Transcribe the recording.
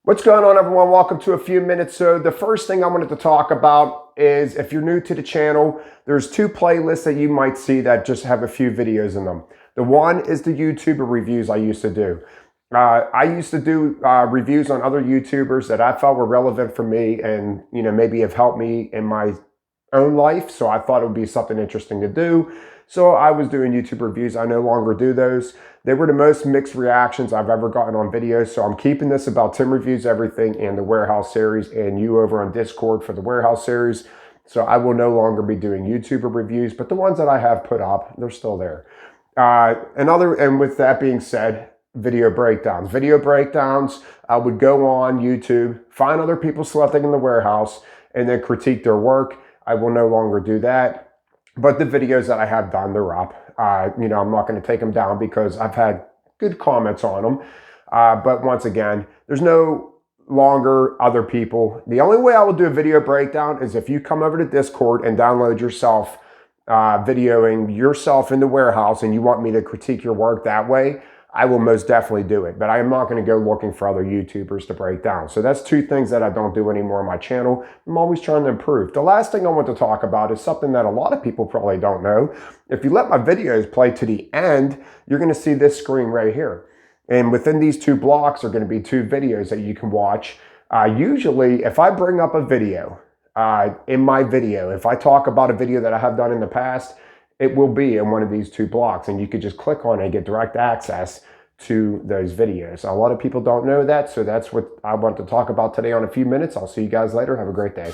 What's going on, everyone? Welcome to A Few Minutes. So the first thing I wanted to talk about is, if you're new to the channel, there's two playlists that you might see that just have a few videos in them. The one is the YouTuber reviews I used to do. I used to do reviews on other YouTubers that I felt were relevant for me and, maybe have helped me in my own life. So I thought it would be something interesting to do. So I was doing YouTube reviews. I no longer do those. They were the most mixed reactions I've ever gotten on videos. So I'm keeping this about Tim Reviews Everything and the Warehouse series, and you over on Discord for the Warehouse series. So I will no longer be doing YouTuber reviews, but the ones that I have put up, they're still there. And with that being said, video breakdowns. Video breakdowns, I would go on YouTube, find other people selecting in the Warehouse, and then critique their work. I will no longer do that. But the videos that I have done, they're up. I'm not going to take them down because I've had good comments on them. But once again, there's no longer other people. The only way I will do a video breakdown is if you come over to Discord and download yourself, videoing yourself in the Warehouse, and you want me to critique your work that way. I will most definitely do it, but I am not going to go looking for other YouTubers to break down. So that's two things that I don't do anymore on my channel. I'm always trying to improve. The last thing I want to talk about is something that a lot of people probably don't know. If you let my videos play to the end, you're going to see this screen right here. And within these two blocks are going to be two videos that you can watch. Usually, if I bring up a video, in my video, if I talk about a video that I have done in the past, it will be in one of these two blocks, and you could just click on it and get direct access to those videos. A lot of people don't know that, so that's what I want to talk about today on A Few Minutes. I'll see you guys later. Have a great day.